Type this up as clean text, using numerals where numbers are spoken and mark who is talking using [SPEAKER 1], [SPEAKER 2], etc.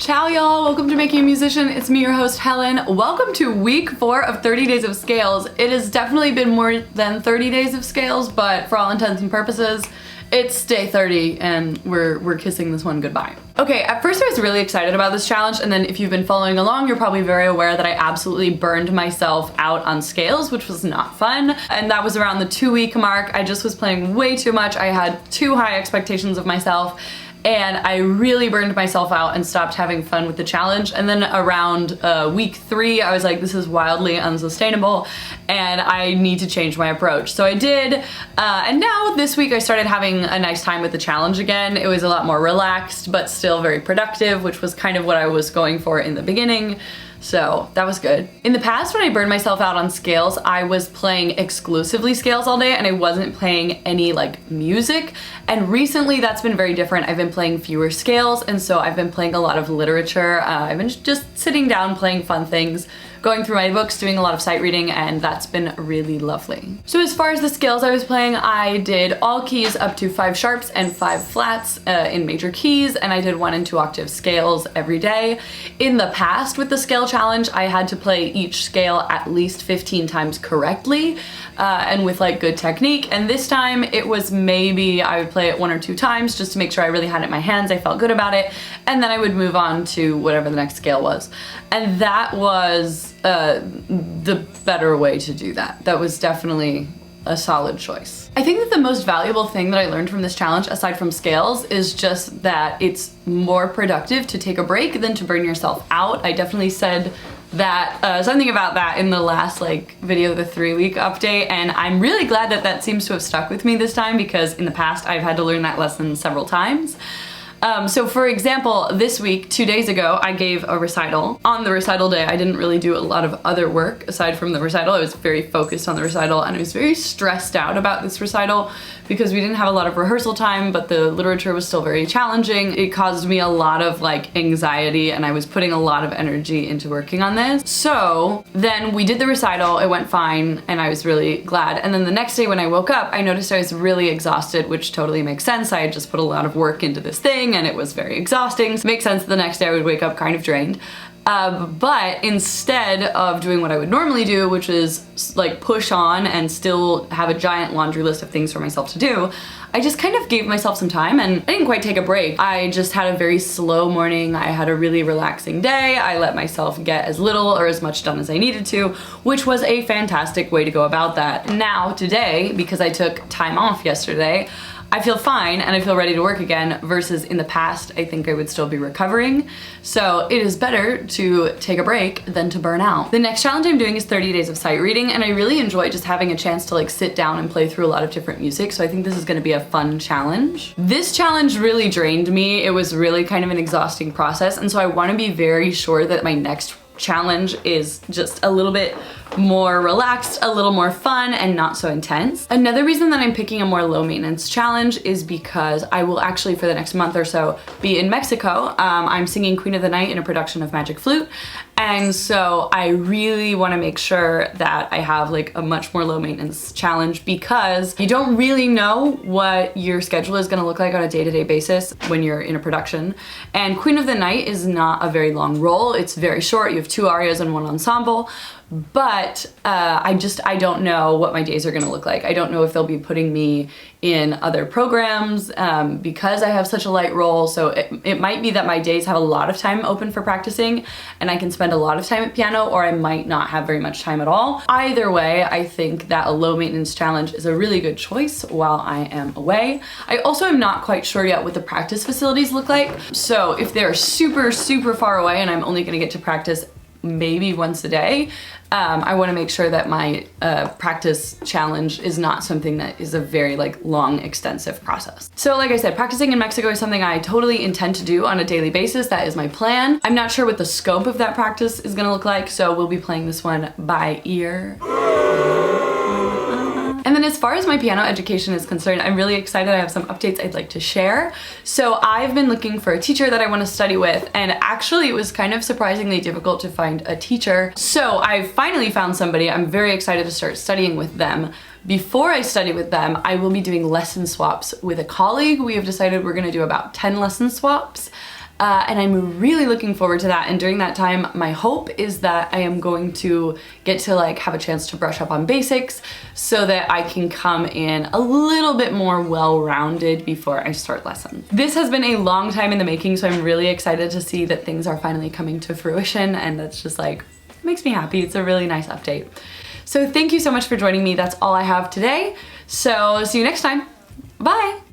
[SPEAKER 1] Ciao y'all, welcome to Making a Musician. It's me, your host, Helen. Welcome to week 4 of 30 days of scales. It has definitely been more than 30 days of scales, but for all intents and purposes, it's day 30 and we're kissing this one goodbye. Okay, at first I was really excited about this challenge, and then if you've been following along, you're probably very aware that I absolutely burned myself out on scales, which was not fun. And that was around the 2-week mark. I just was playing way too much. I had too high expectations of myself, and I really burned myself out and stopped having fun with the challenge. And then around week 3, I was like, this is wildly unsustainable and I need to change my approach. So I did, and now this week I started having a nice time with the challenge again. It was a lot more relaxed, but still very productive, which was kind of what I was going for in the beginning. So that was good. In the past, when I burned myself out on scales, I was playing exclusively scales all day and I wasn't playing any like music. And recently that's been very different. I've been playing fewer scales, and so I've been playing a lot of literature. I've been just sitting down, playing fun things, going through my books, doing a lot of sight reading, and that's been really lovely. So as far as the scales I was playing, I did all keys up to 5 sharps and 5 flats in major keys, and I did 1 and 2 octave scales every day. In the past with the scale challenge, I had to play each scale at least 15 times correctly and with like good technique, and this time it was maybe I would play it 1 or 2 times just to make sure I really had it in my hands, I felt good about it, and then I would move on to whatever the next scale was. And that was the better way to do that. That was definitely a solid choice. I think that the most valuable thing that I learned from this challenge, aside from scales, is just that it's more productive to take a break than to burn yourself out. I definitely said that something about that in the last video, the 3-week update, and I'm really glad that that seems to have stuck with me this time, because in the past I've had to learn that lesson several times. So for example, this week, 2 days ago, I gave a recital. On the recital day, I didn't really do a lot of other work aside from the recital. I was very focused on the recital, and I was very stressed out about this recital because we didn't have a lot of rehearsal time, but the literature was still very challenging. It caused me a lot of anxiety, and I was putting a lot of energy into working on this. So then we did the recital, it went fine, and I was really glad. And then the next day when I woke up, I noticed I was really exhausted, which totally makes sense. I had just put a lot of work into this thing, and it was very exhausting. So it makes sense the next day I would wake up kind of drained. But instead of doing what I would normally do, which is push on and still have a giant laundry list of things for myself to do, I just kind of gave myself some time, and I didn't quite take a break. I just had a very slow morning. I had a really relaxing day. I let myself get as little or as much done as I needed to, which was a fantastic way to go about that. Now, today, because I took time off yesterday, I feel fine and I feel ready to work again, versus in the past, I think I would still be recovering. So it is better to take a break than to burn out. The next challenge I'm doing is 30 days of sight reading, and I really enjoy just having a chance to sit down and play through a lot of different music. So I think this is gonna be a fun challenge. This challenge really drained me. It was really kind of an exhausting process. And so I wanna be very sure that my next challenge is just a little bit more relaxed, a little more fun, and not so intense. Another reason that I'm picking a more low maintenance challenge is because I will actually, for the next month or so, be in Mexico. I'm singing Queen of the Night in a production of Magic Flute, and so I really want to make sure that I have a much more low maintenance challenge, because you don't really know what your schedule is going to look like on a day-to-day basis when you're in a production. And Queen of the Night is not a very long role. It's very short. You have 2 arias and 1 ensemble. But I don't know what my days are gonna look like. I don't know if they'll be putting me in other programs because I have such a light role. So it might be that my days have a lot of time open for practicing and I can spend a lot of time at piano, or I might not have very much time at all. Either way, I think that a low maintenance challenge is a really good choice while I am away. I also am not quite sure yet what the practice facilities look like. So if they're super, super far away and I'm only gonna get to practice maybe once a day, I want to make sure that my practice challenge is not something that is a very long, extensive process. So like I said, practicing in Mexico is something I totally intend to do on a daily basis. That is my plan. I'm not sure what the scope of that practice is gonna look like, so we'll be playing this one by ear. And then as far as my piano education is concerned, I'm really excited. I have some updates I'd like to share. So I've been looking for a teacher that I want to study with, and actually it was kind of surprisingly difficult to find a teacher. So I finally found somebody. I'm very excited to start studying with them. Before I study with them, I will be doing lesson swaps with a colleague. We have decided we're going to do about 10 lesson swaps. and I'm really looking forward to that. And during that time, my hope is that I am going to get to like have a chance to brush up on basics so that I can come in a little bit more well-rounded before I start lessons. This has been a long time in the making, so I'm really excited to see that things are finally coming to fruition, and that's just like, makes me happy. It's a really nice update. So thank you so much for joining me. That's all I have today. So see you next time. Bye.